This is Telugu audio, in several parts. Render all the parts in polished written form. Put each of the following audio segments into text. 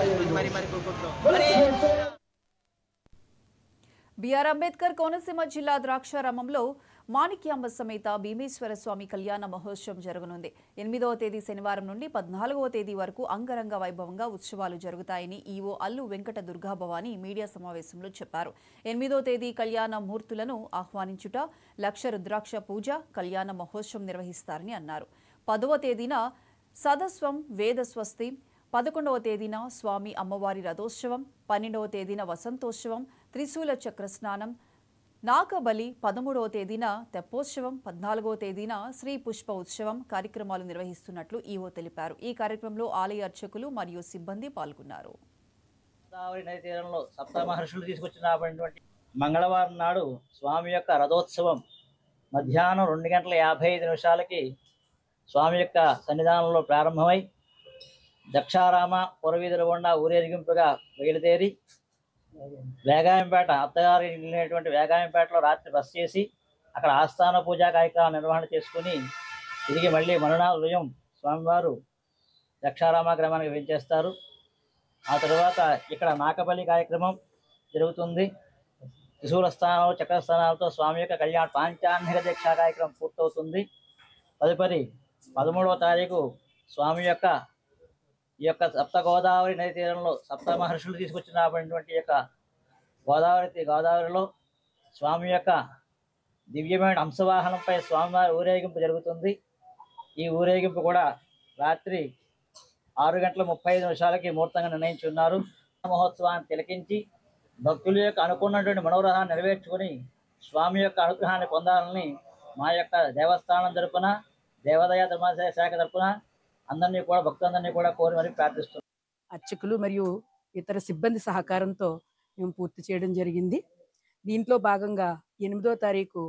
తీసుకొని మరి కోరుకుంటున్నాం. మరి బిఆర్ అంబేద్కర్ కోనసీమ జిల్లా ద్రాక్షారామంలో మాణిక్యాంబ సమేత భీమేశ్వర స్వామి కళ్యాణ మహోత్సవం జరగనుంది. 8వ తేదీ శనివారం నుండి 14వ తేదీ వరకు అంగరంగ వైభవంగా ఉత్సవాలు జరుగుతాయని ఈవో అల్లు వెంకట దుర్గాభవాని మీడియా సమావేశంలో చెప్పారు. 8వ తేదీ కళ్యాణ మూర్తులను ఆహ్వానించుట, లక్ష రుద్రాక్ష పూజ, కళ్యాణ మహోత్సవం నిర్వహిస్తారని అన్నారు. 10వ తేదీన సదస్వం వేద స్వస్తి, 11వ తేదీన స్వామి అమ్మవారి రథోత్సవం, 12వ తేదీన వసంతోత్సవం, త్రిశూల చక్ర స్నానం, నాగబలి, 13వ తేదీన తెప్పోత్సవం, 14వ తేదీన శ్రీ పుష్ప ఉత్సవం కార్యక్రమాలు నిర్వహిస్తున్నట్లు ఈవో తెలిపారు. ఈ కార్యక్రమంలో ఆలయ అర్చకులు మరియు సిబ్బంది పాల్గొన్నారు. గోదావరి నది తీరంలో సప్త మహర్షులు తీసుకొచ్చినటువంటి మంగళవారం నాడు స్వామి యొక్క రథోత్సవం మధ్యాహ్నం 2:55 స్వామి యొక్క సన్నిధానంలో ప్రారంభమై దక్షారామ పురవీధుల గుండా ఊరేగింపుగా బయలుదేరి వేగాయంపేట అత్తగారు వెళ్ళినటువంటి వేగాయంపేటలో రాత్రి బస చేసి అక్కడ ఆస్థాన పూజా కార్యక్రమాలు నిర్వహణ చేసుకుని తిరిగి మళ్ళీ మరునాడు ఉదయం స్వామివారు దక్షారామ గ్రామానికి వెంచేస్తారు. ఆ తర్వాత ఇక్కడ నాకబలి కార్యక్రమం జరుగుతుంది. త్రిశూల స్థానాలు చక్రస్థానాలతో స్వామి యొక్క కళ్యాణ పాంచాహ్నిక దీక్షా కార్యక్రమం పూర్తవుతుంది. తదుపరి 13వ తారీఖు స్వామి యొక్క ఈ యొక్క సప్త గోదావరి నది తీరంలో సప్త మహర్షులు తీసుకొచ్చినటువంటి యొక్క గోదావరిలో స్వామి యొక్క దివ్యమైన హంసవాహనంపై స్వామివారి ఊరేగింపు జరుగుతుంది. ఈ ఊరేగింపు కూడా రాత్రి 6:35 ముహూర్తంగా నిర్ణయించి ఉన్నారు. మహోత్సవాన్ని తిలకించి భక్తుల యొక్క అనుకున్నటువంటి మనోరథాన్ని నెరవేర్చుకుని స్వామి యొక్క అనుగ్రహాన్ని పొందాలని మా యొక్క దేవస్థానం తరపున దేవాదాయ ధర్మాదాయ శాఖ తరపున అందరినీ కూడా భక్తులందరినీ కూడా కోరి మరీ ప్రార్థిస్తున్నాం. అర్చకులు మరియు ఇతర సిబ్బంది సహకారంతో మేము పూర్తి చేయడం జరిగింది. దీంట్లో భాగంగా 8వ తారీఖు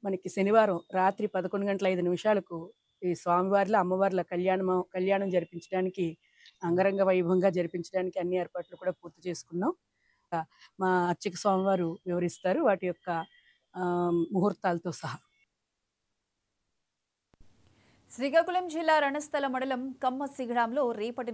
మనకి శనివారం రాత్రి 11:05 ఈ స్వామివార్ల అమ్మవార్ల కళ్యాణం జరిపించడానికి అంగరంగ వైభవంగా జరిపించడానికి అన్ని ఏర్పాట్లు కూడా పూర్తి చేసుకున్నాం. మా అర్చక స్వామివారు వివరిస్తారు వాటి యొక్క ముహూర్తాలతో సహా. శ్రీకాకుళం జిల్లా రణస్థల మండలం కమ్మసిగడాంలో రేపటి